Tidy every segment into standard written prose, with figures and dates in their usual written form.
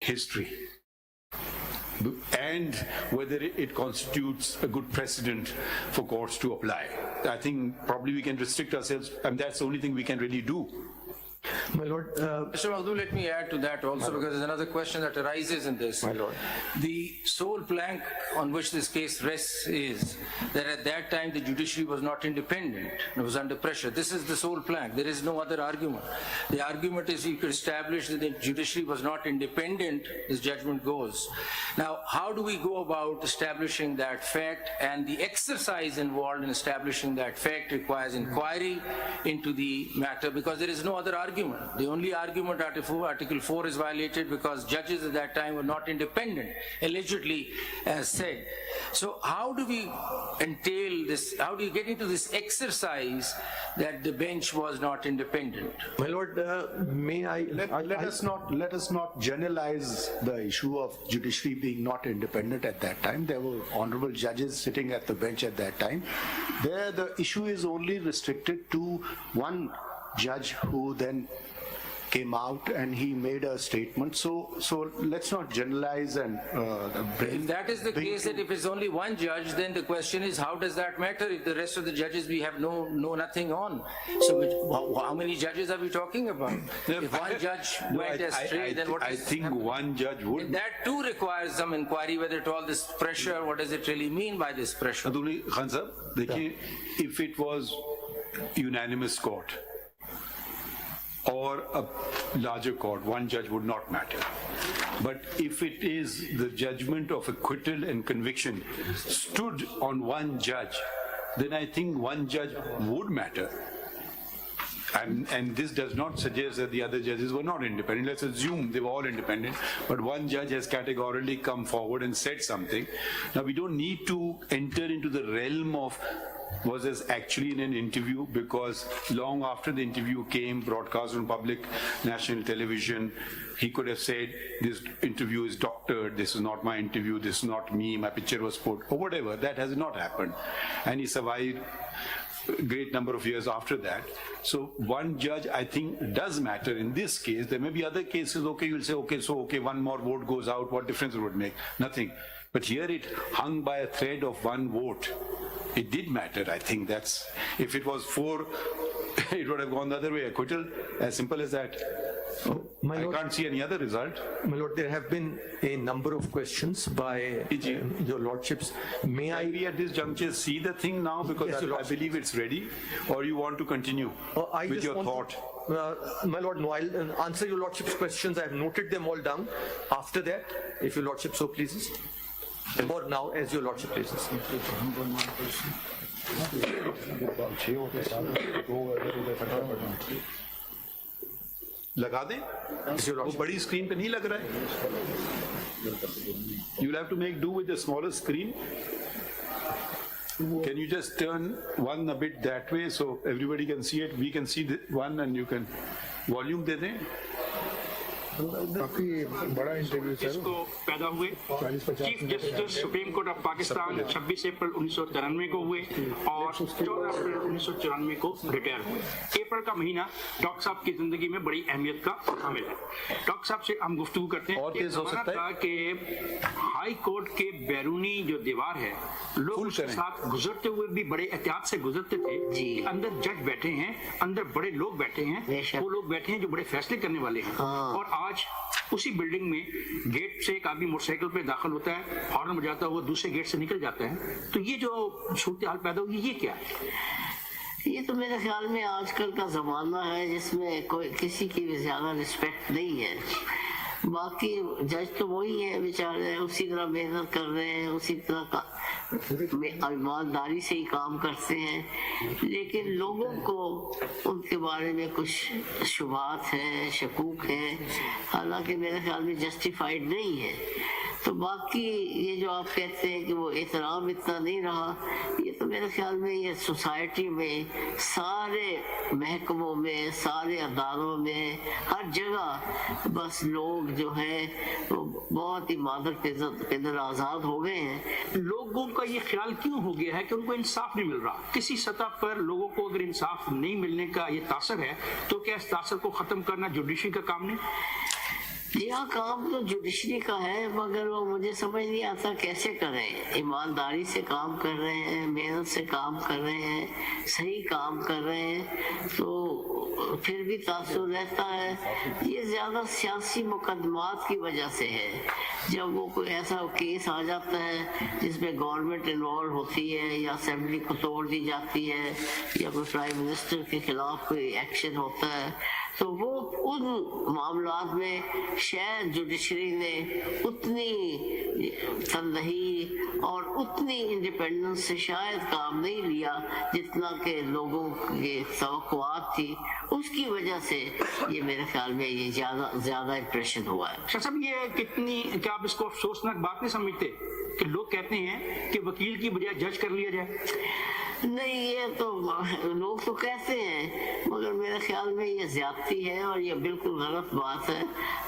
history and whether it constitutes a good precedent for courts to apply. I think probably we can restrict ourselves, and that's the only thing we can really do. My Lord, Mr. Abdul, let me add to that also, because there's another question that arises in this. My Lord. The sole plank on which this case rests is that at that time the judiciary was not independent. It was under pressure. This is the sole plank. There is no other argument. The argument is you could establish that the judiciary was not independent, this judgment goes. Now, how do we go about establishing that fact? And the exercise involved in establishing that fact requires inquiry into the matter, because there is no other argument. The only argument, Article 4 is violated because judges at that time were not independent, allegedly as said. So how do we entail this, how do you get into this exercise that the bench was not independent? my Lord, may I? Let us not generalize the issue of judiciary being not independent at that time. There were honorable judges sitting at the bench at that time. There, the issue is only restricted to one judge who then came out and he made a statement. So let's not generalize and If that is the case, that if it's only one judge, then the question is, how does that matter if the rest of the judges we have know nothing on? So how many judges are we talking about? If one judge went astray, then what I is think happening? one judge would. That too requires some inquiry, whether at all this pressure, what does it really mean by this pressure? Abdul Khan sahab, देखिए, if it was unanimous court or a larger court, one judge would not matter. But if it is the judgment of acquittal and conviction stood on one judge, then I think one judge would matter. And this does not suggest that the other judges were not independent. Let's assume they were all independent, but one judge has categorically come forward and said something. Now, we don't need to enter into the realm of was this actually in an interview, because long after the interview came, broadcast on public national television, he could have said, this interview is doctored, this is not my interview, this is not me, my picture was put, or whatever. That has not happened. And he survived a great number of years after that. So one judge, I think, does matter in this case. There may be other cases, okay, you'll say, okay, one more vote goes out, what difference it would make? Nothing. But here it hung by a thread of one vote. It did matter, I think. That's, if it was 4, it would have gone the other way, acquittal, as simple as that. My I Lord, can't see any other result. my Lord, there have been a number of questions by your Lordships. May Can we at this juncture see the thing now, because Yes, Your I Lordship. believe it's ready, or you want to continue I with just your want thought? My Lord, no, I'll answer your Lordship's questions. I have noted them all down. After that, if your Lordship so pleases. Or now, as your Lordship pleases. लगा दें? वो बड़ी screen पे नहीं लग रहा है. You'll have to make do with the smaller screen. Can you just turn one a bit that way so everybody can see it? We can see the one, and you can volume दे दें. काफी बड़ा interview sir. इसको पैदा हुए chief justice supreme court of Pakistan 26 अप्रैल 1993 को हुए और 14 अप्रैल 1994 को रिटायर हुए। अप्रैल का महीना डॉक्टर साहब की जिंदगी में बड़ी अहमियत का शामिल है। डॉक्टर साहब से हम गुफ्तगू करते हैं। और तेज हो सकता है कि हाई कोर्ट के बैरूनी जो दीवार है, लोग उसके साथ गुजरते हुए भी बड़े एहतियात से गुजरते थे कि अंदर जज बैठे हैं, अंदर बड़े लोग बैठे हैं, वो लोग बैठे हैं जो बड़े फैसले करने वाले हैं। और आज उसी बिल्डिंग में गेट से एक आदमी मोटरसाइकिल पे दाखिल होता है, हॉर्न बजाता हुआ दूसरे गेट से निकल जाता है। तो ये जो सूरत हाल पैदा हुई, ये क्या है? ये तो मेरे ख्याल में आजकल का ज़माना है जिसमें कोई किसी की भी ज़्यादा रिस्पेक्ट नहीं है। बाकी जज तो वही है बेचारे, उसी तरह मेहनत कर रहे हैं, उसी तरह का ईमानदारी से ही काम करते हैं, लेकिन लोगों को उनके बारे में कुछ शुबात हैं, शकूक हैं, हालांकि मेरे ख्याल में जस्टिफाइड नहीं है। तो बाकी ये जो आप कहते हैं कि वो एहतराम इतना नहीं रहा, ये तो मेरे ख्याल में ये सोसाइटी में सारे महकमों में, सारे अदारों में, हर जगह बस लोग जो हैं वो बहुत ही मादक के अंदर आज़ाद हो गए हैं। लोगों का ये ख्याल क्यों हो गया है कि उनको इंसाफ नहीं मिल रहा? किसी सतह पर लोगों को अगर इंसाफ नहीं मिलने का ये तासर है, तो क्या इस तासर को खत्म करना जुडिशरी का काम नहीं? جی ہاں، کام تو جوڈیشری کا ہے، مگر وہ مجھے سمجھ نہیں آتا کیسے کریں. ایمانداری سے کام کر رہے ہیں، محنت سے کام کر رہے ہیں، صحیح کام کر رہے ہیں، تو پھر بھی تاثر رہتا ہے. یہ زیادہ سیاسی مقدمات کی وجہ سے ہے. جب وہ کوئی ایسا کیس آ جاتا ہے جس میں گورنمنٹ انوالو ہوتی ہے، یا اسمبلی کو توڑ دی جاتی ہے، یا کوئی پرائم منسٹر کے خلاف کوئی ایکشن ہوتا ہے، تو وہ ان معاملات میں شاید جوڈیشری نے اتنی تنہی اور اتنی انڈیپینڈنس سے شاید کام نہیں لیا جتنا کہ لوگوں کے توقعات تھی. اس کی وجہ سے یہ میرے خیال میں یہ زیادہ امپریشن ہوا ہے. ڈاکٹر صاحب، یہ کتنی، کیا آپ اس کو افسوسناک بات نہیں سمجھتے کہ لوگ کہتے ہیں کہ وکیل کی بجائے جج کر لیا جائے؟ نہیں، یہ تو لوگ تو کہتے ہیں، مگر میرے خیال میں یہ زیادتی ہے اور یہ بالکل غلط بات ہے.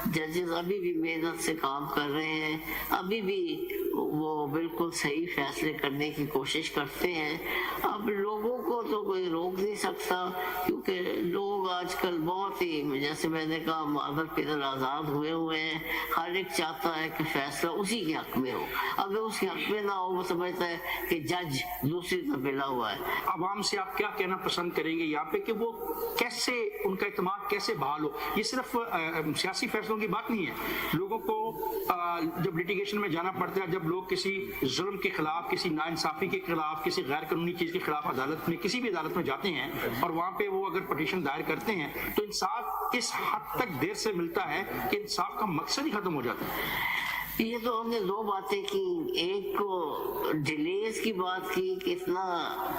ججز ابھی بھی محنت سے کام کر رہے ہیں، ابھی بھی وہ بالکل صحیح فیصلے کرنے کی کوشش کرتے ہیں. اب لوگوں کو تو کوئی روک نہیں سکتا، کیونکہ لوگ آج کل بہت ہی، جیسے میں نے کہا، مادر پدر آزاد ہوئے ہیں. ہر ایک چاہتا ہے کہ فیصلہ اسی کے حق میں ہو. اگر اس کے حق میں نہ ہو، وہ سمجھتا ہے کہ جج دوسری طرف ملا ہوا ہے. عوام سے آپ کیا کہنا پسند کریں گے یہاں پہ کہ وہ کیسے، ان کا اعتماد کیسے بحال ہو؟ یہ صرف سیاسی فیصلوں کی بات نہیں ہے. لوگوں کو جب لٹیگیشن میں جانا پڑتا ہے، جب لوگ کسی ظلم کے خلاف، کسی ناانصافی کے خلاف، کسی غیر قانونی چیز کے خلاف عدالت میں، کسی بھی عدالت میں جاتے ہیں، اور وہاں پہ وہ اگر پٹیشن دائر کرتے ہیں، تو انصاف اس حد تک دیر سے ملتا ہے کہ انصاف کا مقصد ہی ختم ہو جاتا ہے. یہ تو ہم نے دو باتیں کی. ایک کو ڈیلیز کی بات کی کہ اتنا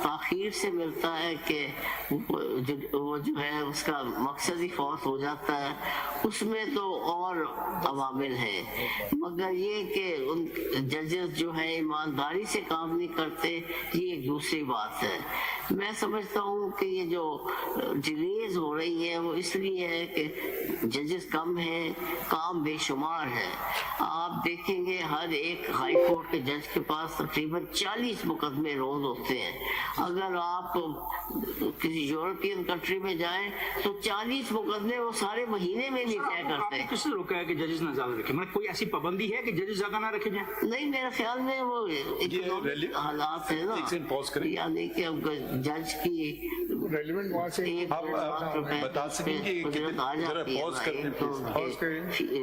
تاخیر سے ملتا ہے کہ وہ جو ہے اس کا مقصد ہی فوت ہو جاتا ہے. اس میں تو اور عوامل ہیں، مگر یہ کہ ان ججز جو ہے ایمانداری سے کام نہیں کرتے، یہ ایک دوسری بات ہے. میں سمجھتا ہوں کہ یہ جو ڈیلیز ہو رہی ہے وہ اس لیے ہے کہ ججز کم ہیں، کام بے شمار ہے. آپ دیکھیں گے ہر ایک ہائی کورٹ کے جج کے پاس تقریباً 40 مقدمے روز ہوتے ہیں. اگر آپ کسی یورپین کنٹری میں جائیں تو 40 مقدمے وہ سارے مہینے میں نہیں طے کرتے. کس نے روکا ہے کہ ججز نہ زیادہ رکھیں؟ مطلب کوئی ایسی پابندی ہے کہ ججز زیادہ نہ رکھے جائیں؟ نہیں، میرے خیال میں وہ اکنامک حالات ہے نا، یعنی کہ جج کی ریلیونٹ وہاں سے بتا سکیں گے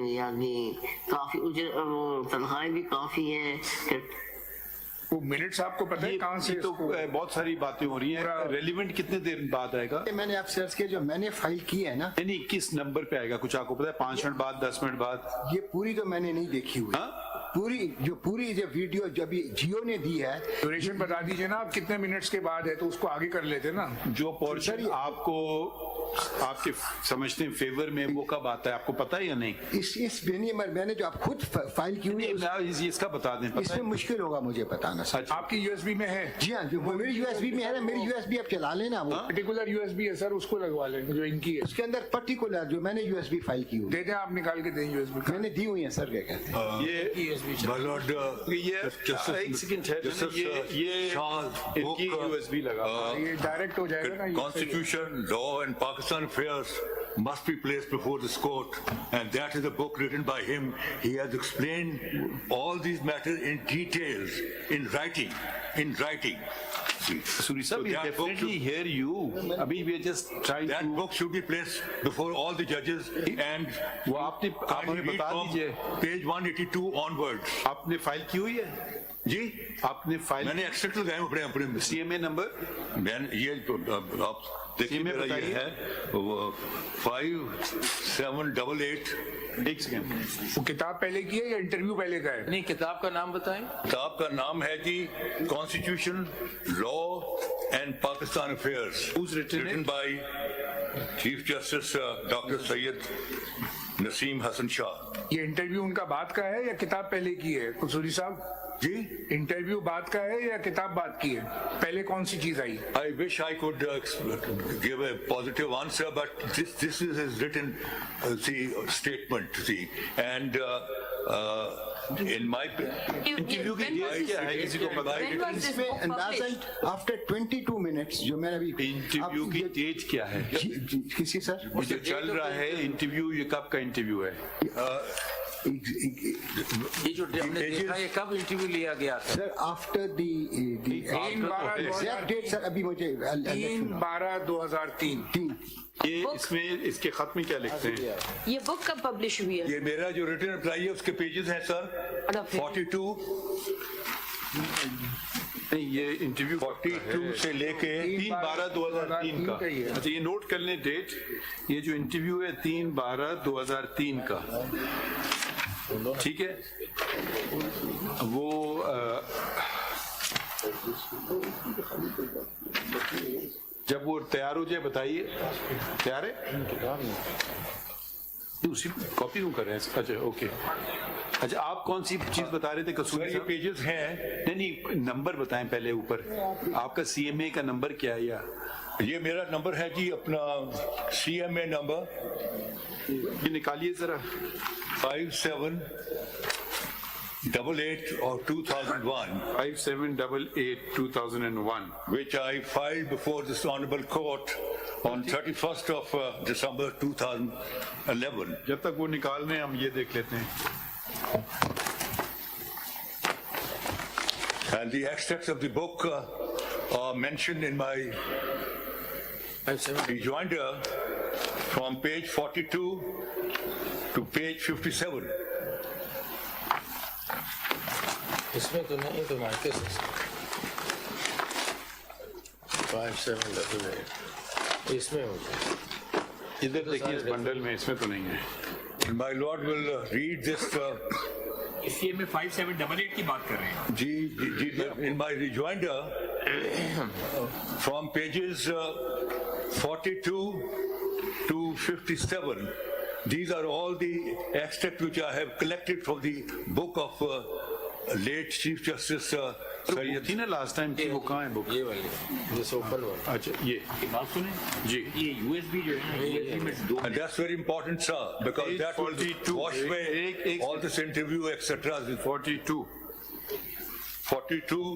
یعنی کافی تنخواہیں بھی کافی ہیں. وہ منٹس آپ کو پتہ ہے کہاں سے؟ تو بہت ساری باتیں ہو رہی ہیں. ریلیونٹ کتنے دیر بعد آئے گا؟ میں نے آپ سرچ کیا، جو میں نے فائل کی ہے نا، یعنی کس نمبر پہ آئے گا؟ کچھ آپ کو پتا ہے؟ 5 منٹ بعد، 10 منٹ بعد؟ یہ پوری تو میں نے نہیں دیکھی ہوئی. پوری جو ویڈیو جب جیو نے دی ہے، ڈیوریشن بتا دیجیے نا آپ کتنے منٹس کے بعد ہے، تو اس کو آگے کر لیتے نا. جو پورشن آپ کو آپ کے سمجھتے ہیں فیور میں، وہ کب آتا ہے آپ کو پتا ہے یا نہیں؟ اس میں نے جو آپ خود فائل کی ہوئی ہے، اس کا بتا دیں. اس میں مشکل ہوگا مجھے بتانا. آپ کی یو ایس بی میں ہے؟ جی ہاں، جو میری یو ایس بی میں ہے نا، میری یو ایس بی آپ چلا لیں نا. وہ پرٹیکولر یو ایس بی ہے سر، اس کو لگوا لیں جو ان کی ہے. اس کے اندر پرٹیکولر جو میں نے یو ایس بی فائل کی ہوئی دے دیں، آپ نکال کے دیں یو ایس بی. میں نے دی ہوئی ہیں سر. کیا کہتے ہیں یہ ڈائریکٹ ہو جائے گا نا. Constitution, law and Pakistan affairs must be placed before this court, and that is a book written by him. He has explained all these matters in details, in writing. Suri sir, we definitely hear you. Abhi we are just trying to. That book should be placed before all the judges, and وہ آپ نے بتا دیجیے page 182 onwards. آپ نے file کی ہوئی ہے؟ جی آپ نے فائل، میں نے ایکسٹریکٹ لگائے اپنے سی ایم اے نمبر؟ یہ آپ دیکھیے میرا یہ ہے 5788. ایک سیکنڈ. وہ کتاب پہلے کی ہے یا انٹرویو پہلے کا ہے؟ نہیں، کتاب کا نام بتائیں. کتاب کا نام ہے جی constitution, law and Pakistan affairs, written by chief justice doctor Syed Naseem Hasan Shah. یہ انٹرویو ان کا بات کا ہے یا کتاب پہلے کی ہے قصوری صاحب؟ जी इंटरव्यू बात का है या किताब बात की है? पहले कौन सी चीज आई? I wish I could give a positive answer, but this is his written statement, and in my interview की डेट क्या है किसी को पता है? इसमें अंदाजन आफ्टर 22 मिनट्स जो मैंने अभी इंटरव्यू की डेट क्या है? किसी सर ये जो चल रहा है इंटरव्यू, ये कब का इंटरव्यू है? ये जो हमने देखा ये कब इंटरव्यू लिया गया था? Sir after the 3/12/2003 date sir अभी मुझे 3/12/2003 ये इसमें इसके खत में क्या लिखते हैं? ये बुक कब पब्लिश हुई है? ये मेरा जो रिटर्न रिप्लाई है उसके पेजेस हैं सर 42 नहीं, ये इंटरव्यू 42 से लेके 3/12/2003 का। अच्छा, ये नोट कर लें डेट। ये जो इंटरव्यू है 3/12/2003 का, ठीक है? वो जब वो तैयार हो जाए बताइए। तैयार है? उसी कॉपी क्यों कर रहे हैं? अच्छा ओके। अच्छा, आप कौन सी चीज बता रहे थे कसूरी ये साहब? पेजेस हैं। नहीं, नंबर बताएं पहले ऊपर। आपका CMA का नंबर क्या है? या ये मेरा नंबर है जी, अपना CMA नंबर ये निकालिए जरा। 5788 or 2001, 5788/2001, which I filed before this honorable court on 31st of December 2011. जब तक वो निकाल रहे हैं हम ये देख लेते हैं। And the extracts of the book are mentioned in my rejoinder from page 42 to page 57. इसमें तो नहीं, तो मार्केट 5788 इसमें होगा। इधर देखिए इस बंडल में, इसमें तो नहीं है। And my lord will read this. इसलिए मैं 5788 की बात कर रहे हैं। जी, in my rejoinder from pages 42 to 57. These are all the extracts which I have collected from the book of late Chief Justice ये थी ना लास्ट टाइम की, वो कहाँ है बुक? ये वाली, this open one. अच्छा, ये बात सुने जी। ये USB जो है USB में दो And that's very important, sir, because that will 42. wash away all this interview, etc. 42। 42.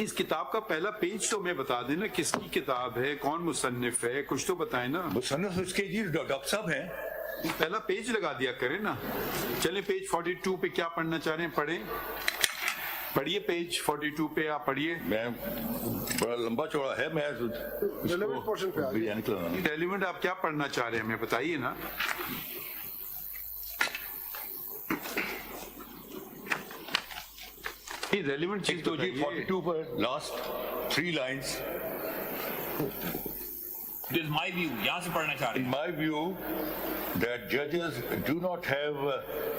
इस किताब का पहला पेज तो मैं बता देना, किसकी किताब है, कौन मुसन्निफ है, कुछ तो बताएं ना। मुसन्निफ उसके जी डॉक्टर साहब हैं। पहला पेज लगा दिया करें ना। चलें, पेज 42 पे क्या पढ़ना चाह रहे हैं पढ़ें। पढ़िए पेज 42 पे, आप पढ़िए। मैं बड़ा लंबा चौड़ा है, मैं रेलिवेंट आप क्या पढ़ना चाह रहे हैं हमें बताइए ना। रेलिवेंट चीज तो जी 42 पर last 3 lines. This is my view, यहाँ से पढ़ना चाह रहे In हैं। my view, that judges do not have a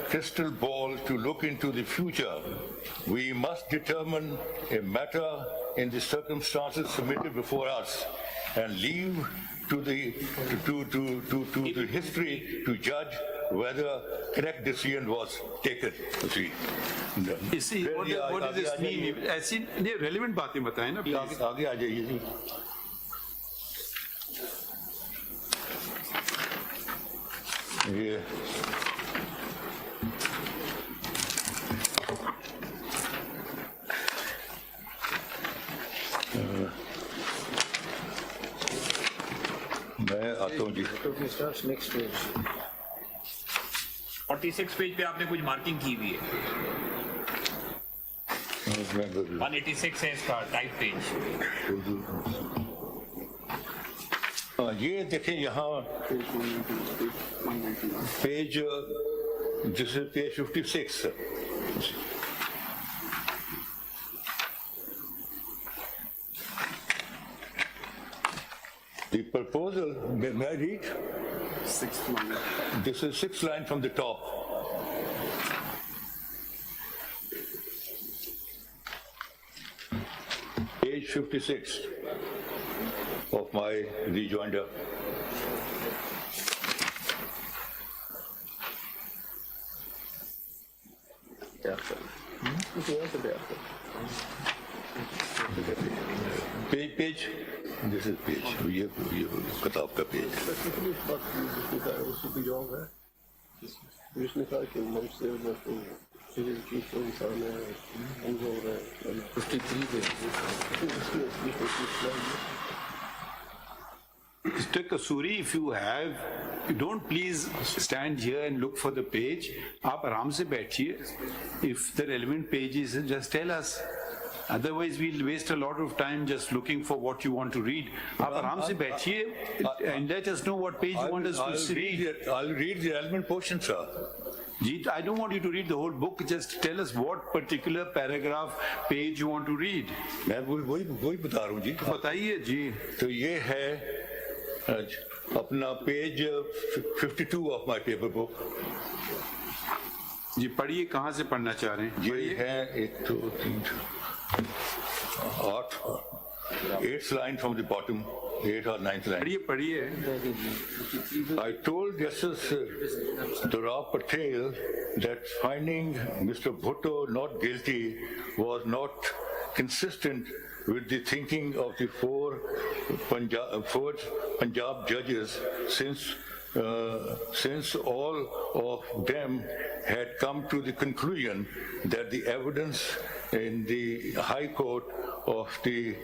crystal ball to look into the future. We must determine a matter in the circumstances submitted before us and leave to the history to judge whether correct decision was taken. See, इसी what does this mean? ऐसी ये relevant बातें बताएं ना please. आगे आ जाइए जी। ये मैं आता हूँ जी। 46 पेज पे आपने कुछ मार्किंग की हुई है। 186 है इसका टाइप पेज। ये देखें यहाँ page, this is page 56। The proposal, may I read? Sixth line. This is 6th line from the top. Page 56 of my rejoinder. Page. This is page. ये किताब का page. उसने कहा कि मंच से तो इंसान है, कमजोर है, 53 पे Mr. Kasuri, if you have, don't please stand here and look for the page. आप आराम से बैठिए. If the relevant page is, just tell us. Otherwise, we'll waste a lot of time just looking for what you want to read. आप आराम से बैठिए and let us know what page you want us to read. I'll read the relevant portion, sir. Ji, I don't want you to read the whole book. Just tell us what particular paragraph, page you want to read. मैं वही बता रहा हूँ जी. बताइए जी. तो ये है अपना page 52 of my paper book. जी पढ़िए, कहाँ से पढ़ना चाह रहे हैं? ये है 1 2 3 8th line from the bottom, 8th or 9th line. पढ़िए पढ़िए. I told Justice Dorab Patel that finding Mr. Bhutto not guilty was not consistent with the thinking of the four Punjab judges, since all of them had come to the conclusion that the evidence in the High Court of the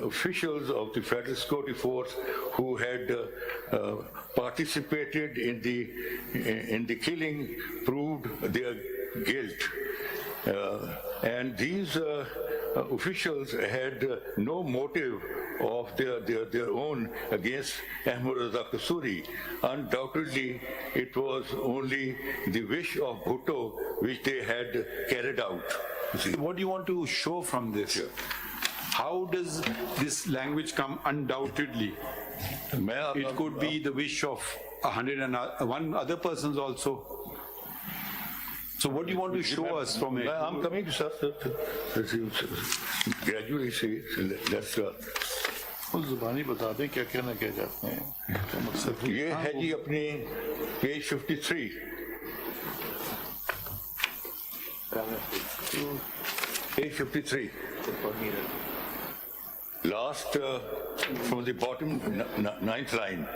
officials of the Federal Security Force who had participated in the killing proved their guilt. And these officials had no motive of their own against Ahmad Raza Kasuri. Undoubtedly, it was only the wish of Bhutto which they had carried out. What do you want to show from this? How does this language come undoubtedly? It could be the wish of 101 other persons also. So what do you want to show us from it? I'm coming to sir. Gradually see. Let's start. जुबानी बता दें क्या कहना क्या चाहते हैं, क्या मकसद है? ये है जी अपनी page 53. Page 53. Last from the bottom 9th line.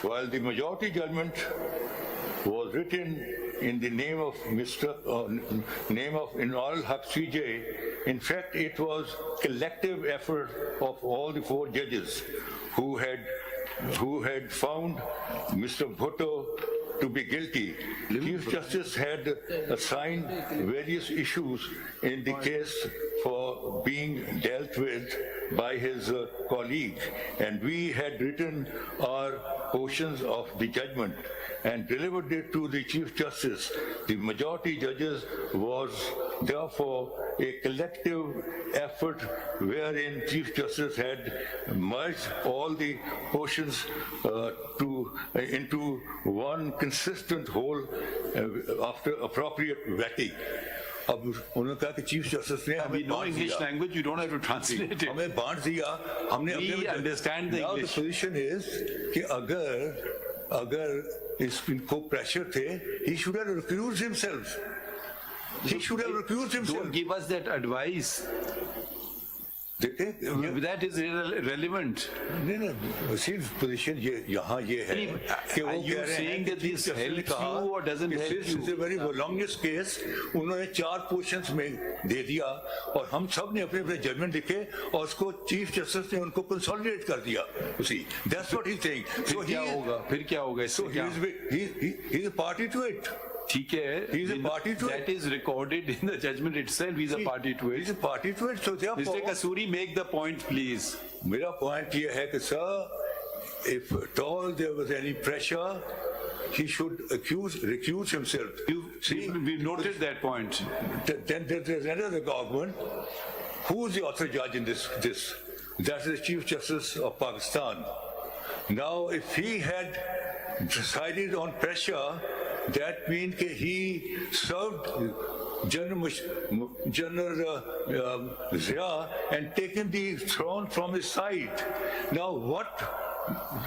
While the majority judgment was written in the name of name of Inal Haq CJ, in fact it was collective effort of all the four judges who had found Mr. Bhutto to be guilty. Chief Justice had assigned various issues in the case for being dealt with by his colleague, and we had written our portions of the judgment and delivered it to the Chief Justice. The majority judges was therefore a collective effort wherein Chief Justice had merged all the portions into one consistent whole after appropriate vetting. अब उन्होंने कहा कि chief justice ने हमें know English language, you don't have to translate it. हमें बांट दिया, हमने We understand the Now English. the position is कि अगर इनको pressure थे, he should have recused himself. He should have recused himself. Don't give us that advice. देखे That is irrelevant. नहीं सिर्फ पोजीशन ये यहाँ ये है कि वो Are you कह रहे saying हैं that this helps you or doesn't help you? It's a very longest case. उन्होंने 4 portions में दे दिया और हम सब ने अपने अपने जजमेंट लिखे और उसको चीफ जस्टिस ने उनको कंसोलिडेट कर दिया उसी. That's what he's saying. फिर क्या होगा? फिर क्या होगा? So he's a party to it. ठीक है. He's a party to That it. is recorded in the judgment itself. He's a party to He's it. a party to it. So therefore, Mr. Kasuri, make the point, please. मेरा point ये है कि sir, if at all there was any pressure, he should recuse himself. We noted that point. Then there's another argument. Who is the author judge in this? That's the Chief Justice of Pakistan. Now, if he had decided on pressure, that means that he served General Zia and taken the throne from his side. Now, what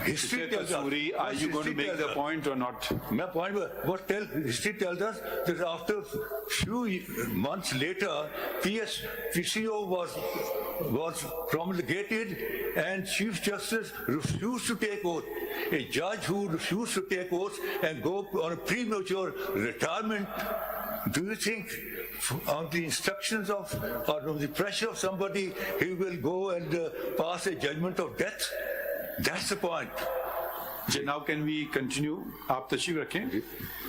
History tells us. Suri, are you going to make the point or not? My point was, history tells us that after few months later, PCO was promulgated and Chief Justice refused to take oath. A judge who refused to take oath and go on a premature retirement, do you think on the instructions of or on the pressure of somebody he will go and pass a judgment of death? That's the point. Now can we continue? Aap tashreef rakhein.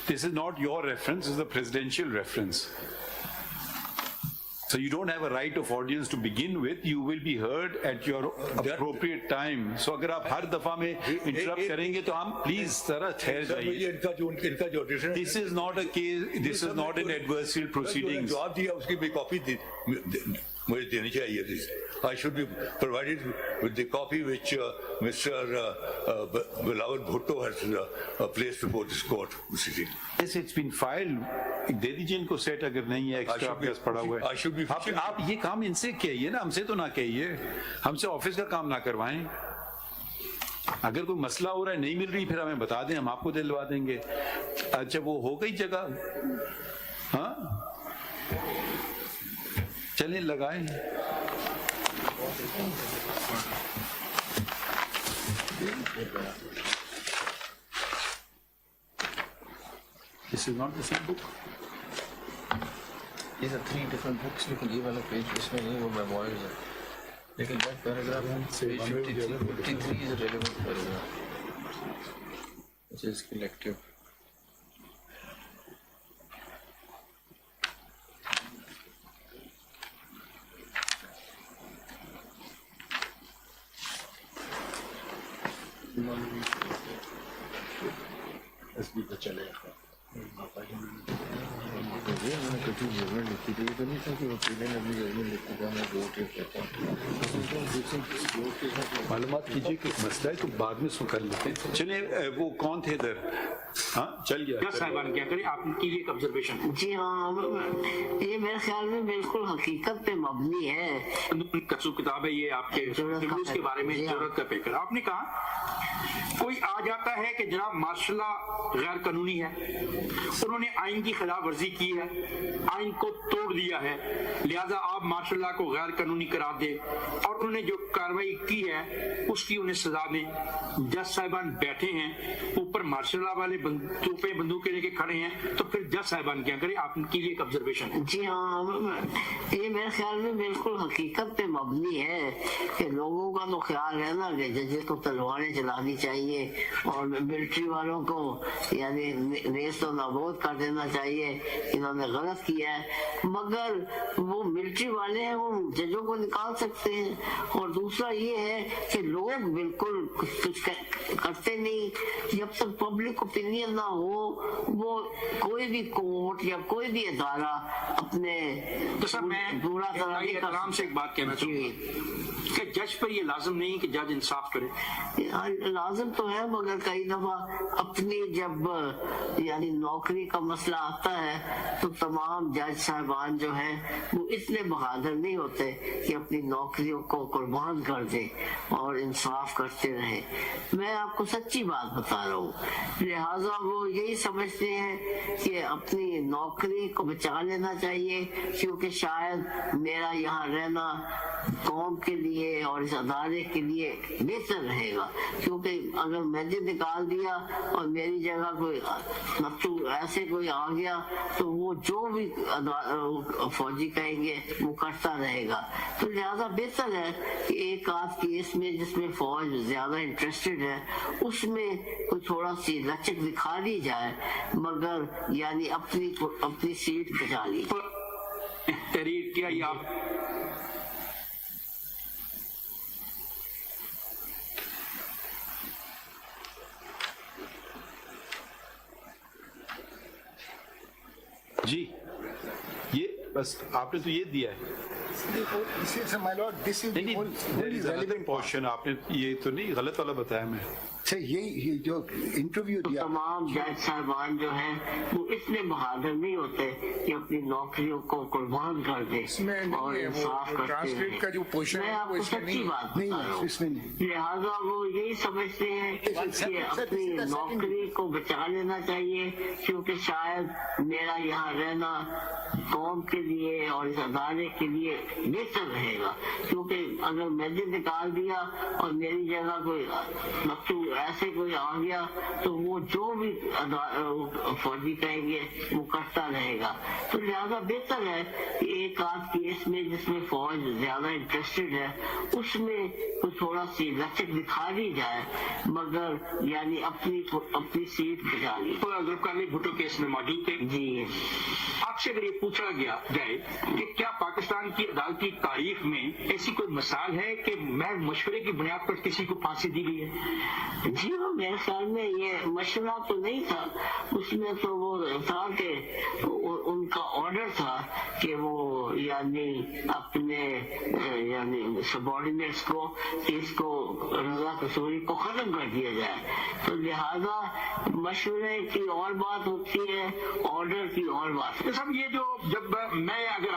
This is not your reference, this is the presidential reference. So you don't have a right of audience to begin with. You will be heard at your appropriate time. So अगर आप हर दफा में interrupt करेंगे तो हम please जरा ठहर जाइए. This is not a case. This is not an adversarial proceedings. जवाब दिया उसकी भी कॉपी मुझे देनी चाहिए. I should be provided with the copy which Mr. Bhutto has placed before this court. Yes, it's been filed. दे दीजिए इनको set अगर नहीं है एक्स्ट्रा आपके पास पड़ा हुआ है. आप ये काम इनसे कहिए ना, हमसे तो ना कहिए. हमसे ऑफिस का काम ना करवाएं. अगर कोई मसला हो रहा है, नहीं मिल रही, फिर हमें बता दें, हम आपको दिलवा देंगे. अच्छा वो हो गई जगह. हाँ चलिए लगाएं. This is not the same book. These are three different books. लेकिन ये वाला पेज इसमें नहीं, वो मेमोइर्स है. लेकिन that paragraph page 53 is a relevant paragraph, which is collective. मालूमात कीजिए कि मसला है तो बाद में कर लेते हैं. चलिए वो कौन थे इधर? हाँ चल गया. जज साहिबान क्या करें, आपकी एक ऑब्जर्वेशन. जी हाँ, ये मेरे ख्याल में बिल्कुल हकीकत पे मबनी है. कच्चू किताब है ये आपके रिव्यूज के बारे में. जरूरत का पेपर आपने कहा कोई आ जाता है कि जनाब मार्शला गैर कानूनी है, उन्होंने आइन की खिलाफ वर्जी की है, आइन को तोड़ दिया है, लिहाजा आप मार्शला को गैर कानूनी करार दे और उन्होंने जो कार्रवाई की है उसकी उन्हें सजा दें. जज साहिबान बैठे हैं, ऊपर मार्शला वाले तोपें बंदूकें लेके खड़े हैं, तो फिर जज साहिबान क्या करें, आपकी एक ऑब्जर्वेशन. जी हाँ, ये मेरे ख्याल में बिल्कुल हकीकत पे मबनी है कि लोगों का तो ख्याल है ना कि जजेस को तलवारें चलानी चाहिए और मिलिट्री वालों को यानी रेस तो नाबूद कर देना चाहिए, इन्होंने गलत किया है. मगर वो मिलिट्री वाले हैं, वो जजों को निकाल सकते हैं. और दूसरा ये है कि लोग बिल्कुल कुछ करते नहीं. जब तक पब्लिक ओपिनियन ना हो, वो कोई भी कोर्ट या कोई भी अदारा अपने तो सर मैं पूरा तरह आराम से एक बात कहना चाहूँगा कि जज पर ये लाजम नहीं कि जज इंसाफ करे. लाजम तो है, मगर कई दफा अपनी जब यानी नौकरी का मसला आता है तो तमाम जज साहबान जो हैं वो इतने बहादुर नहीं होते कि अपनी नौकरियों को कुर्बान कर दे और इंसाफ करते रहे. मैं आपको सच्ची बात बता रहा हूँ. लिहाजा वो यही समझते हैं कि अपनी नौकरी को बचा लेना चाहिए, क्योंकि शायद मेरा यहाँ रहना कौम के लिए और इस अदारे के लिए बेहतर रहेगा. क्योंकि अगर मैंने निकाल दिया और मेरी जगह कोई नत्थू ऐसे कोई आ गया तो वो जो भी फौजी कहेंगे वो करता रहेगा. तो लिहाजा बेहतर है कि एक आध केस में जिसमें फौज ज्यादा इंटरेस्टेड है उसमें कोई थोड़ा सी लचक दिखा दी जाए, मगर यानी अपनी सीट बचा ली. तहरीर किया या जी ये बस आपने तो ये दिया है. My lord, this is the only relevant portion आपने ये तो नहीं गलत वाला बताया. मैं से ये जो इंटरव्यू दिया तमाम जज साहबान जो हैं वो इतने बहादुर नहीं होते कि अपनी नौकरियों को कुर्बान कर दे और इंसाफ करते हैं। मैं आपको सच्ची बात बता रहा हूँ, लिहाजा वो यही समझते हैं कि अपनी नौकरी को बचा लेना चाहिए, क्योंकि शायद मेरा यहाँ रहना कौम के लिए और इस अदालत के लिए बेहतर रहेगा, क्योंकि अगर मैंने निकाल दिया और मेरी जगह कोई मकतूब ऐसे कोई आ गया तो वो जो भी फौजी कहेंगे वो करता रहेगा। तो लिहाजा बेहतर है कि एक आध केस में जिसमें फौज ज्यादा इंटरेस्टेड है उसमें तो थोड़ा सी लचक दिखा दी जाए, मगर यानी अपनी सीट बचा ली। तो जुल्फिकार अली भुट्टो केस में मौजूद थे जी। आपसे अगर ये पूछा गया जाए कि क्या पाकिस्तान की अदालती तारीख में ऐसी कोई मिसाल है कि महज मशवरे की बुनियाद पर किसी को फांसी दी गई है? जी हाँ, मेरे ख्याल में ये मशवरा तो नहीं था, उसमें तो वो था कि उनका ऑर्डर था कि वो यानी अपने यानी सबॉर्डिनेट्स को इसको रजा कसूरी को खत्म कर दिया जाए। तो लिहाजा मशवरे की और बात होती है, ऑर्डर की और बात। तो सब ये जो जब मैं अगर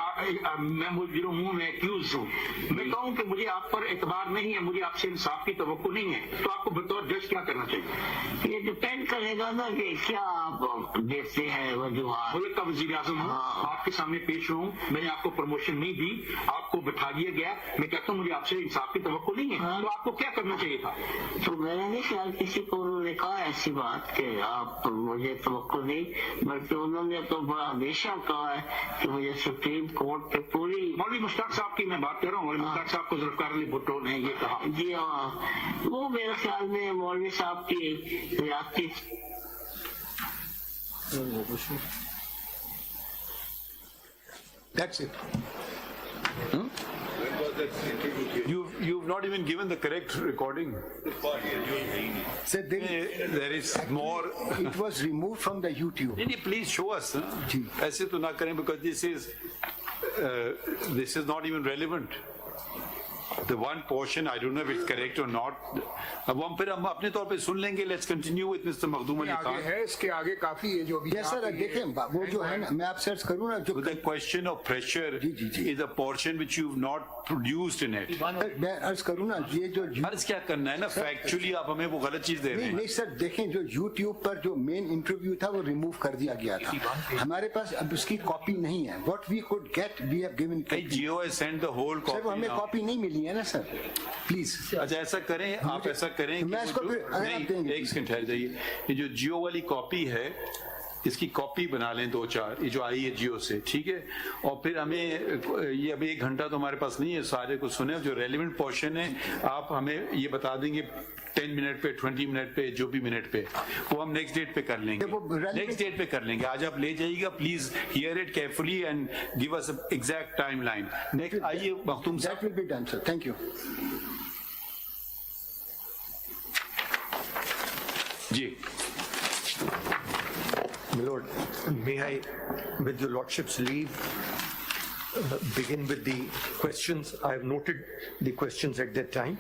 मैं मुजरिम हूँ, मैं एक्यूज हूँ, मैं कहूँ कि मुझे आप पर एतबार नहीं है, मुझे आपसे इंसाफ की तवक्को नहीं है, तो आपको बतौर जज क्या करना चाहिए? ये डिपेंड करेगा ना कि क्या आप देखते हैं वजूहात। मुल्क का वजीर आजम हूँ, आपके सामने पेश हूँ, मैंने आपको प्रमोशन नहीं दी, आपको बिठा दिया गया, मैं कहता हूँ मुझे आपसे इंसाफ की तवक्को नहीं है, तो आपको क्या करना चाहिए था? तो मैंने नहीं ख्याल किसी को उन्होंने कहा ऐसी बात कि आप मुझे तवक्को नहीं, बल्कि उन्होंने तो बड़ा हमेशा कहा है कि मुझे सुप्रीम कोर्ट पे पूरी। मौलवी मुश्ताक साहब की मैं बात कर रहा हूँ, मौलवी मुश्ताक साहब को जुल्फिकार अली भुट्टो ने ये कहा। जी हाँ, वो मेरे ख्याल में मौलवी साहब की रियासती। That's it. You've not even given the correct recording. Sir, There is more. it was removed from the YouTube. नहीं, please show us. ऐसे तो ना करें, because this is not even relevant. The one portion, I don't know if it's correct or not. अब हम अपने तौर पे सुन लेंगे. Let's continue with Mr. Makhdoom Ali आगे Khan. है, इसके आगे काफी है जो भी। Yes sir, देखें वो जो है ना, मैं आप सर्च करूँ ना जो The question of pressure is a portion which you've not produced in it. मैं अर्ज करूँ ना, ये जो अर्ज क्या करना है ना, factually आप हमें वो गलत चीज दे रहे हैं. नहीं सर, देखें जो YouTube पर जो मेन इंटरव्यू था वो रिमूव कर दिया गया था, हमारे पास अब उसकी कॉपी नहीं है. What we could get, we have given. Geo has sent the whole copy. Sir वो हमें कॉपी नहीं मिली है ना सर, प्लीज. अच्छा ऐसा करें, आप ऐसा करें कि मैं इसको फिर अगर आप देंगे, एक सेकंड ठहर जाइए. ये जो जियो वाली कॉपी है, इसकी कॉपी बना लें 2-4, ये जो आई है जियो से, ठीक है. और फिर हमें ये अभी 1 घंटा तो हमारे पास नहीं है सारे को सुने. जो रेलिवेंट पोर्शन है आप हमें ये बता देंगे 10 मिनट पे, 20 मिनट पे, जो भी मिनट पे, वो हम नेक्स्ट डेट पे कर लेंगे. नेक्स्ट डेट पे कर लेंगे. आज आप ले जाइएगा, please here it carefully and give us exact time line. Next आइए मखदूम साहब. That will be done sir, thank you. Ji. My Lord, may I, with your Lordship's leave, begin with the questions. I have noted the questions at that time.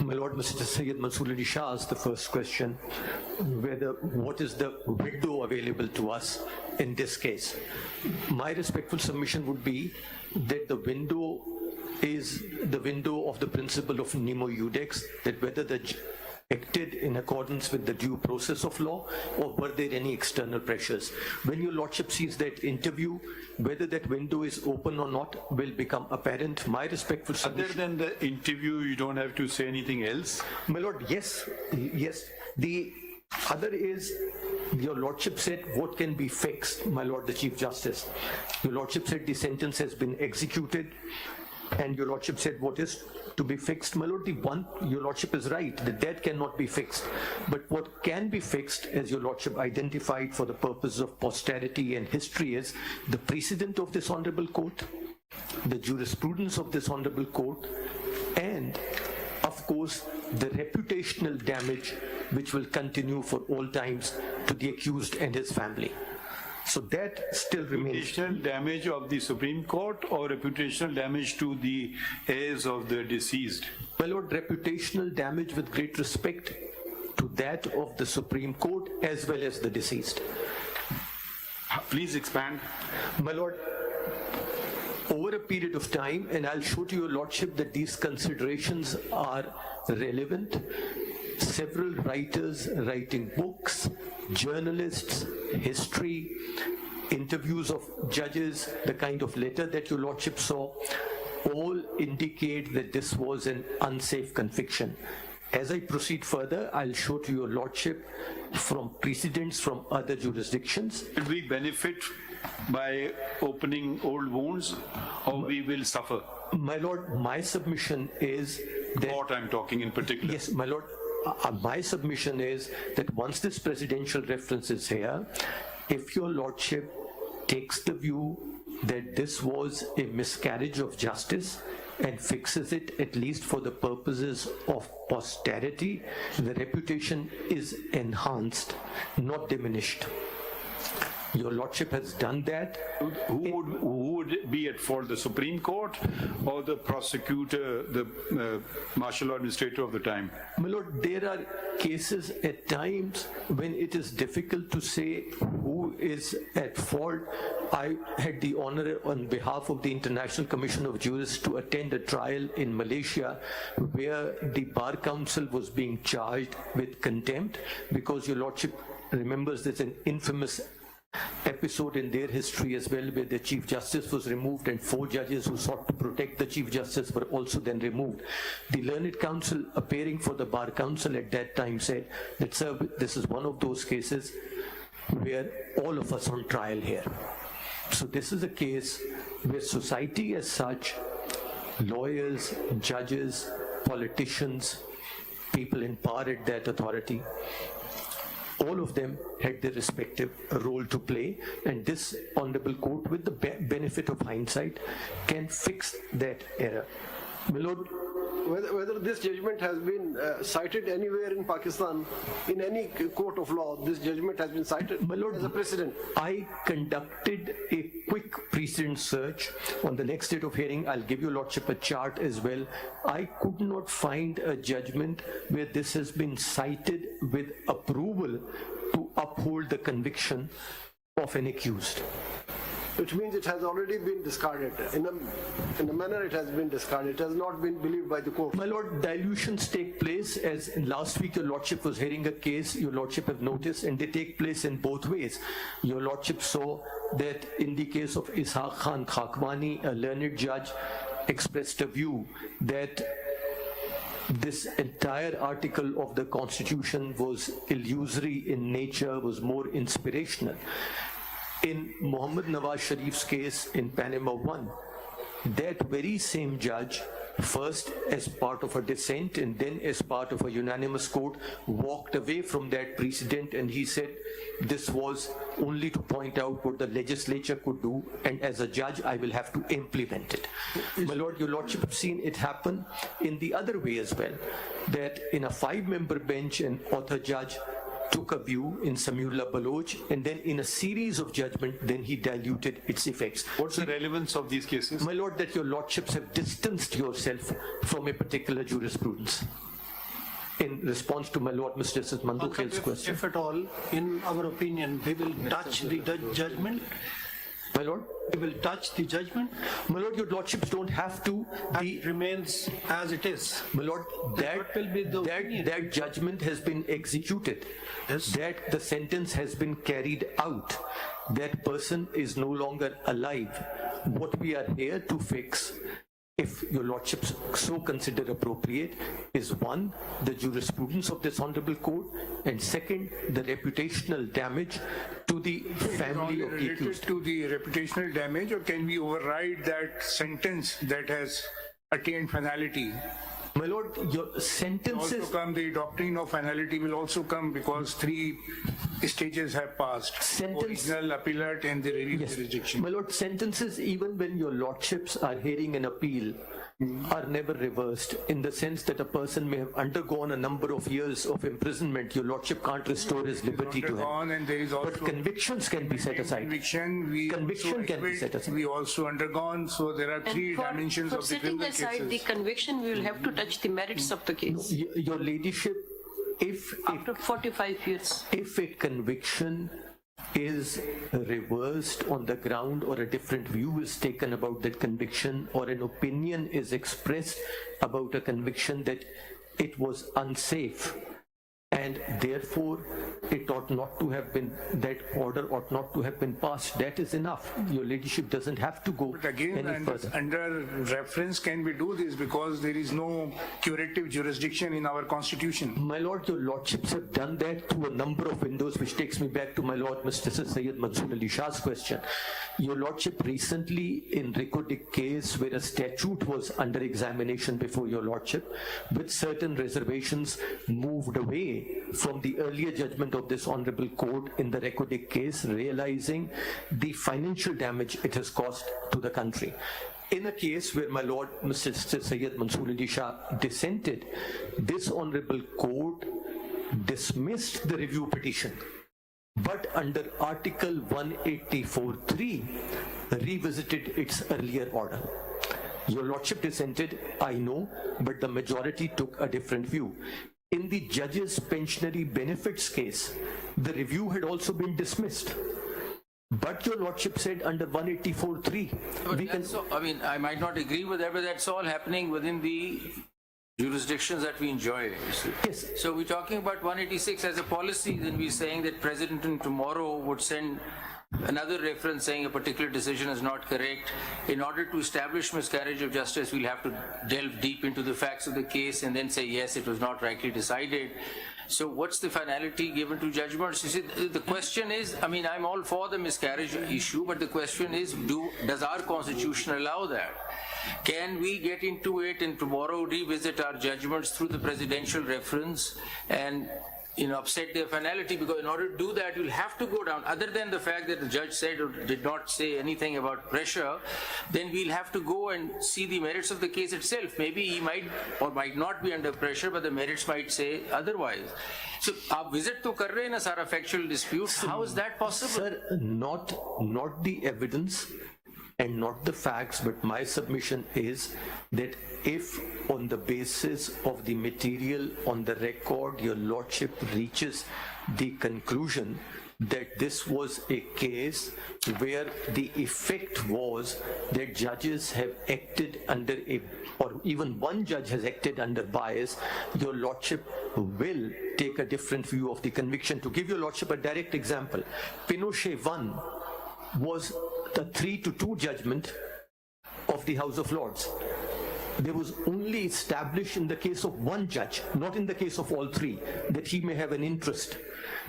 My Lord, Mr. Sayyid Mansoor Ali Shah asked the first question, what is the window available to us in this case? My respectful submission would be that the window is the window of the principle of nemo iudex, that whether the acted in accordance with the due process of law, or were there any external pressures? When your Lordship sees that interview, whether that window is open or not will become apparent. My respectful submission. Other than the interview, you don't have to say anything else? My Lord, yes. The other is, your Lordship said what can be fixed, my Lord the Chief Justice. Your Lordship said the sentence has been executed, and your Lordship said what is to be fixed. My Lord, your Lordship is right, that cannot be fixed. But what can be fixed, as your Lordship identified for the purpose of posterity and history, is the precedent of this Honorable Court, the jurisprudence of this Honorable Court, and of course the reputational damage which will continue for all times to the accused and his family. So that still remains. Reputational damage of the Supreme Court or reputational damage to the heirs of the deceased? My Lord, reputational damage with great respect to that of the Supreme Court as well as the deceased. Please expand. My Lord, over a period of time, and I'll show to your Lordship that these considerations are relevant, several writers writing books, journalists, history, interviews of judges, the kind of letter that your Lordship saw, all indicate that this was an unsafe conviction. As I proceed further, I'll show to your Lordship from precedents from other jurisdictions. Will we benefit by opening old wounds, or we will suffer? My Lord, my submission is that... Court I'm talking in particular. Yes, my Lord, my submission is that once this presidential reference is here, if your Lordship takes the view that this was a miscarriage of justice and fixes it at least for the purposes of posterity, the reputation is enhanced, not diminished. Your Lordship has done that. Who would be at fault, the Supreme Court or the prosecutor, the martial law administrator of the time? My Lord, there are cases at times when it is difficult to say who is at fault. I had the honor on behalf of the International Commission of Jurists to attend a trial in Malaysia where the Bar Council was being charged with contempt because your Lordship remembers there's an infamous episode in their history as well where the Chief Justice was removed and 4 judges who sought to protect the Chief Justice were also then removed. The Learned Counsel appearing for the Bar Council at that time said that, sir, this is one of those cases where all of us on trial here. So this is a case where society as such, lawyers, judges, politicians, people in power at that authority, all of them had their respective role to play, and this Honorable Court, with the benefit of hindsight, can fix that error. My Lord, whether this judgment has been cited anywhere in Pakistan, in any court of law, this judgment has been cited My Lord, as a precedent. I conducted a quick precedent search. On the next date of hearing, I'll give your Lordship a chart as well. I could not find a judgment where this has been cited with approval to uphold the conviction of an accused. Which means it has already been discarded. In a manner it has been discarded. It has not been believed by the court. My Lord, dilutions take place, as last week your Lordship was hearing a case, your Lordship have noticed, and they take place in both ways. Your Lordship saw that in the case of Ishaq Khan Khakwani, a learned judge expressed a view that this entire article of the Constitution was illusory in nature, was more inspirational. In Muhammad Nawaz Sharif's case in Panama 1, that very same judge, first as part of a dissent and then as part of a unanimous court, walked away from that precedent, and he said this was only to point out what the legislature could do, and as a judge I will have to implement it. My Lord, your Lordship have seen it happen in the other way as well, that in a 5-member bench an author judge took a view in Samiullah Baloch, and then in a series of judgment, then he diluted its effects. What's the relevance of these cases? My Lord, that your Lordships have distanced yourself from a particular jurisprudence. In response to my Lord Mr. Justice Mandukhel's question. If at all, in our opinion, we will touch the judgment. My Lord? We will touch the judgment. My Lord, your Lordships don't have to. It remains as it is. My Lord, that judgment has been executed. Yes. That the sentence has been carried out. That person is no longer alive. What we are here to fix, if your Lordships so consider appropriate, is 1, the jurisprudence of this Honorable Court, and 2nd, the reputational damage to the family of the accused. To the reputational damage, or can we override that sentence that has attained finality? My Lord, your sentences... Also come, the doctrine of finality will also come because 3 stages have passed. Original, appellate, and the review jurisdiction. My Lord, sentences, even when your Lordships are hearing an appeal, are never reversed, in the sense that a person may have undergone a number of years of imprisonment. Your lordship can't restore his liberty to Undergone, him. and there is also But convictions can be set aside. Conviction can be set aside. We also undergone, so there are three dimensions for of the setting criminal aside the cases. conviction, we will have to touch the merits of the case Your ladyship, if after 45 years. a conviction is reversed on the ground, or a different view is taken about that conviction, or an opinion is expressed about a conviction that it was unsafe, and therefore it ought not to have been, that order ought not to have been passed, that is enough. Your ladyship doesn't have to go But again, any further. under reference can we do this because there is no curative jurisdiction in our constitution. My lord, your lordships have done that through a number of windows, which takes me back to my lord Mr. Sayyid Mansoor Ali Shah's question. Your lordship recently, in Rico-Dick case, where a statute was under examination before your lordship, with certain reservations, moved away from the earlier judgment of this honorable court in the Rico-Dick case, realizing the financial damage it has caused to the country. In a case where my lord Mr. Sayyid Mansoor Ali Shah dissented, this honorable court dismissed the review petition, but under Article 184(3) revisited its earlier order. Your lordship dissented, I know, but the majority took a different view. In the judge's pensionary benefits case, the review had also been dismissed. But your lordship said under 184(3), we can... I might not agree with that, but that's all happening within the jurisdictions that we enjoy. You see. Yes. So we're talking about 186 as a policy, then we're saying that President tomorrow would send another reference saying a particular decision is not correct. In order to establish miscarriage of justice, we'll have to delve deep into the facts of the case and then say, yes, it was not rightly decided. So what's the finality given to judgments? You see, the question is, I'm all for the miscarriage issue, but the question is, does our constitution allow that? Can we get into it and tomorrow revisit our judgments through the presidential reference and upset their finality? Because in order to do that, you'll have to go down. Other than the fact that the judge said or did not say anything about pressure, then we'll have to go and see the merits of the case itself. Maybe he might or might not be under pressure, but the merits might say otherwise. So, आप visit तो कर रहे हैं ना सारा factual dispute. How is that possible? Sir, not the evidence and not the facts, but my submission is that if on the basis of the material on the record, your lordship reaches the conclusion that this was a case where the effect was that judges have acted under or even one judge has acted under bias, your lordship will take a different view of the conviction. To give your lordship a direct example, Pinochet 1 was the 3-2 judgment of the House of Lords. There was only established in the case of one judge, not in the case of all three, that he may have an interest.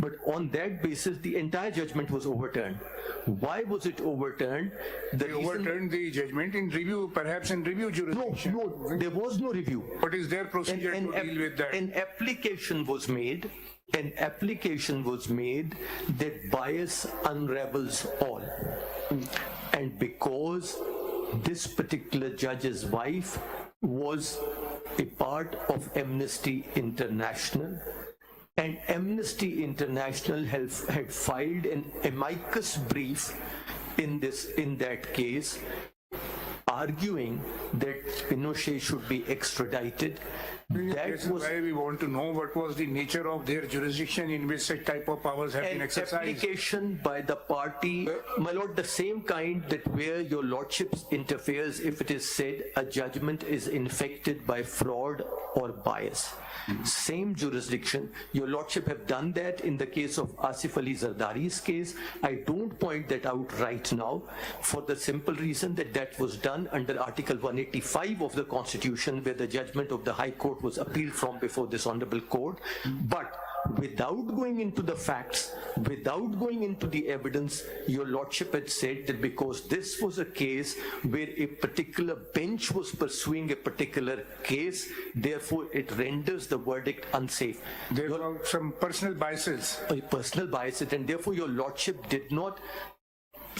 But on that basis, the entire judgment was overturned. Why was it overturned? They overturned the judgment in review, perhaps in review jurisdiction. No, there was no review. What is their procedure to deal with that? An application was made that bias unravels all. And because this particular judge's wife was a part of Amnesty International, and Amnesty International had filed an amicus brief in that case, arguing that Pinochet should be extradited. That was why we want to know what was the nature of their jurisdiction in which such type of powers have been exercised. An application by the party, my lord, the same kind that where your lordship interferes if it is said a judgment is infected by fraud or bias. Same jurisdiction. Your lordship have done that in the case of Asif Ali Zardari's case. I don't point that out right now for the simple reason that that was done under Article 185 of the Constitution, where the judgment of the High Court was appealed from before this honorable court. But without going into the facts, without going into the evidence, your lordship had said that because this was a case where a particular bench was pursuing a particular case, therefore it renders the verdict unsafe. There were some personal biases. Personal biases, and therefore your lordship did not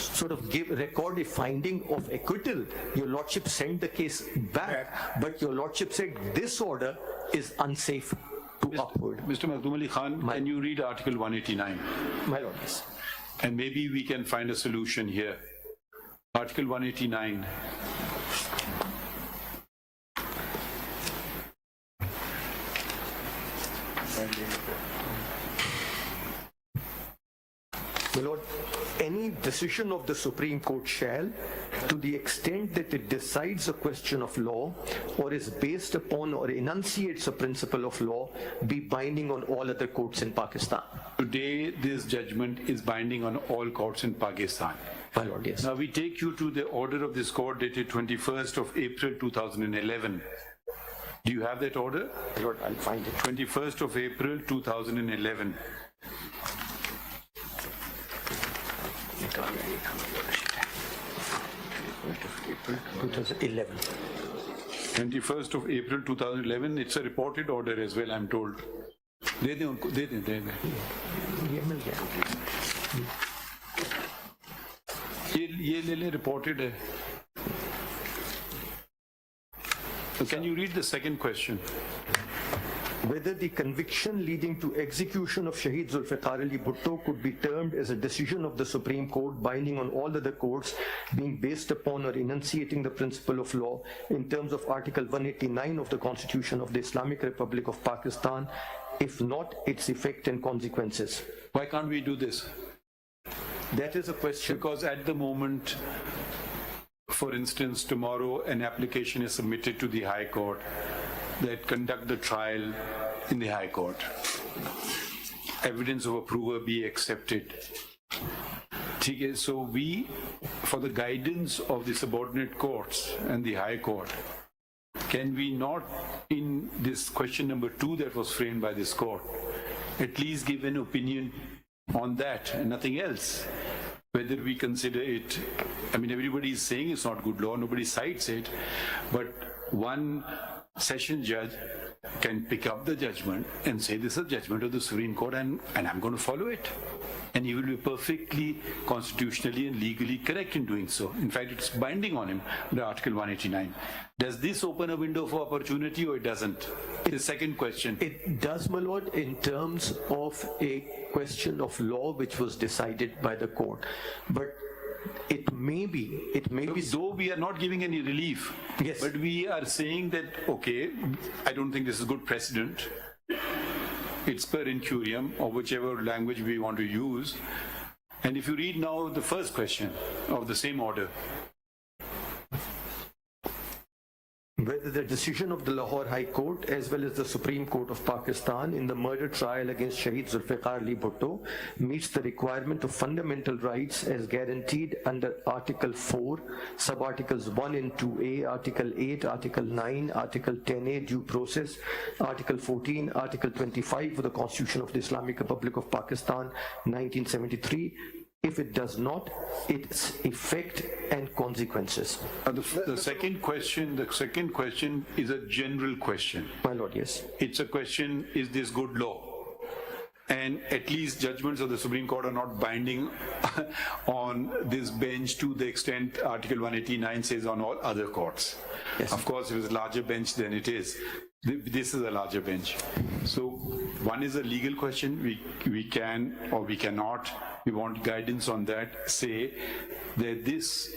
sort of record a finding of acquittal. Your lordship sent the case back, but your lordship said this order is unsafe to uphold. Mr. Makhdoom Ali Khan, can you read Article 189? My lord, yes. And maybe we can find a solution here. Article 189. My lord, any decision of the Supreme Court shall, to the extent that it decides a question of law or is based upon or enunciates a principle of law, be binding on all other courts in Pakistan. Today, this judgment is binding on all courts in Pakistan. My lord, yes. Now we take you to the order of this court dated 21st of April 2011. Do you have that order? My lord, I'll find it. 21st of April 2011. 2011. 21st of April 2011. It's a reported order as well, I'm told. दे दें उनको, दे दें, दे दें. ये मिल गया. ये ले लें, reported है. So can you read the second question? Whether the conviction leading to execution of Shaheed Zulfiqar Ali Bhutto could be termed as a decision of the Supreme Court binding on all other courts, being based upon or enunciating the principle of law in terms of Article 189 of the Constitution of the Islamic Republic of Pakistan, if not, its effect and consequences. Why can't we do this? That is a question. Because at the moment, for instance, tomorrow an application is submitted to the High Court that conduct the trial in the High Court. Evidence of approval be accepted. So we, for the guidance of the subordinate courts and the High Court, can we not, in this question number 2 that was framed by this court, at least give an opinion on that and nothing else? Whether we consider it, I mean, everybody is saying it's not good law, nobody cites it, but one session judge can pick up the judgment and say this is a judgment of the Supreme Court and I'm going to follow it. And he will be perfectly constitutionally and legally correct in doing so. In fact, it's binding on him under Article 189. Does this open a window for opportunity or it doesn't? The second question. It does, my lord, in terms of a question of law which was decided by the court. But it may be. Though we are not giving any relief, yes, but we are saying that, okay, I don't think this is good precedent. It's per incuriam, or whichever language we want to use. And if you read now the first question of the same order, whether the decision of the Lahore High Court as well as the Supreme Court of Pakistan in the murder trial against Shaheed Zulfiqar Ali Bhutto meets the requirement of fundamental rights as guaranteed under Article 4, sub-articles 1 and 2A, Article 8, Article 9, Article 10A, due process, Article 14, Article 25 of the Constitution of the Islamic Republic of Pakistan, 1973. If it does not, its effect and consequences. The second question is a general question. My lord, yes. It's a question, is this good law? And at least judgments of the Supreme Court are not binding on this bench to the extent Article 189 says on all other courts. Yes. Of course, if it's a larger bench, then it is. This is a larger bench. So one is a legal question. We can or we cannot, we want guidance on that, say that this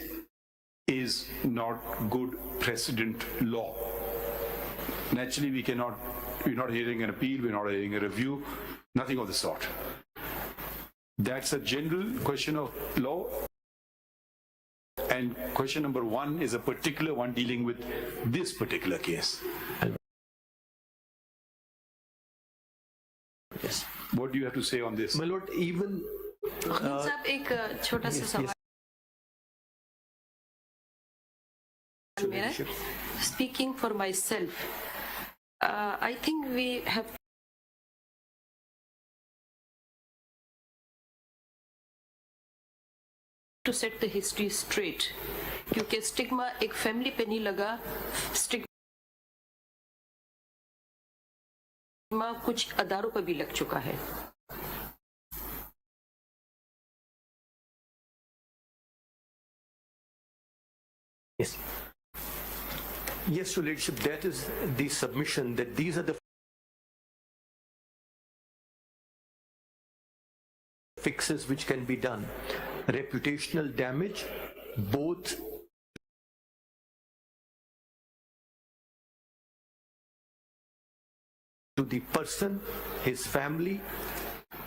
is not good precedent law. Naturally, we're not hearing an appeal, we're not hearing a review, nothing of the sort. That's a general question of law. And question number 1 is a particular one dealing with this particular case. Yes. What do you have to say on this? My lord, even साहब एक छोटा सा सवाल मेरा, speaking for myself, I think we have to set the history straight, क्योंकि stigma एक family पे नहीं लगा, स्टिग्मा कुछ अदारों पर भी लग चुका है. Yes. Yes, Your Lordship, that is the submission, that these are the fixes which can be done. Reputational damage, both to the person, his family,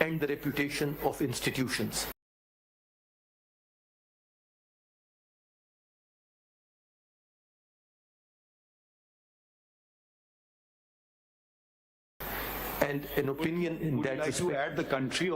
and the reputation of institutions. And an opinion in Would you that like to respect. add the country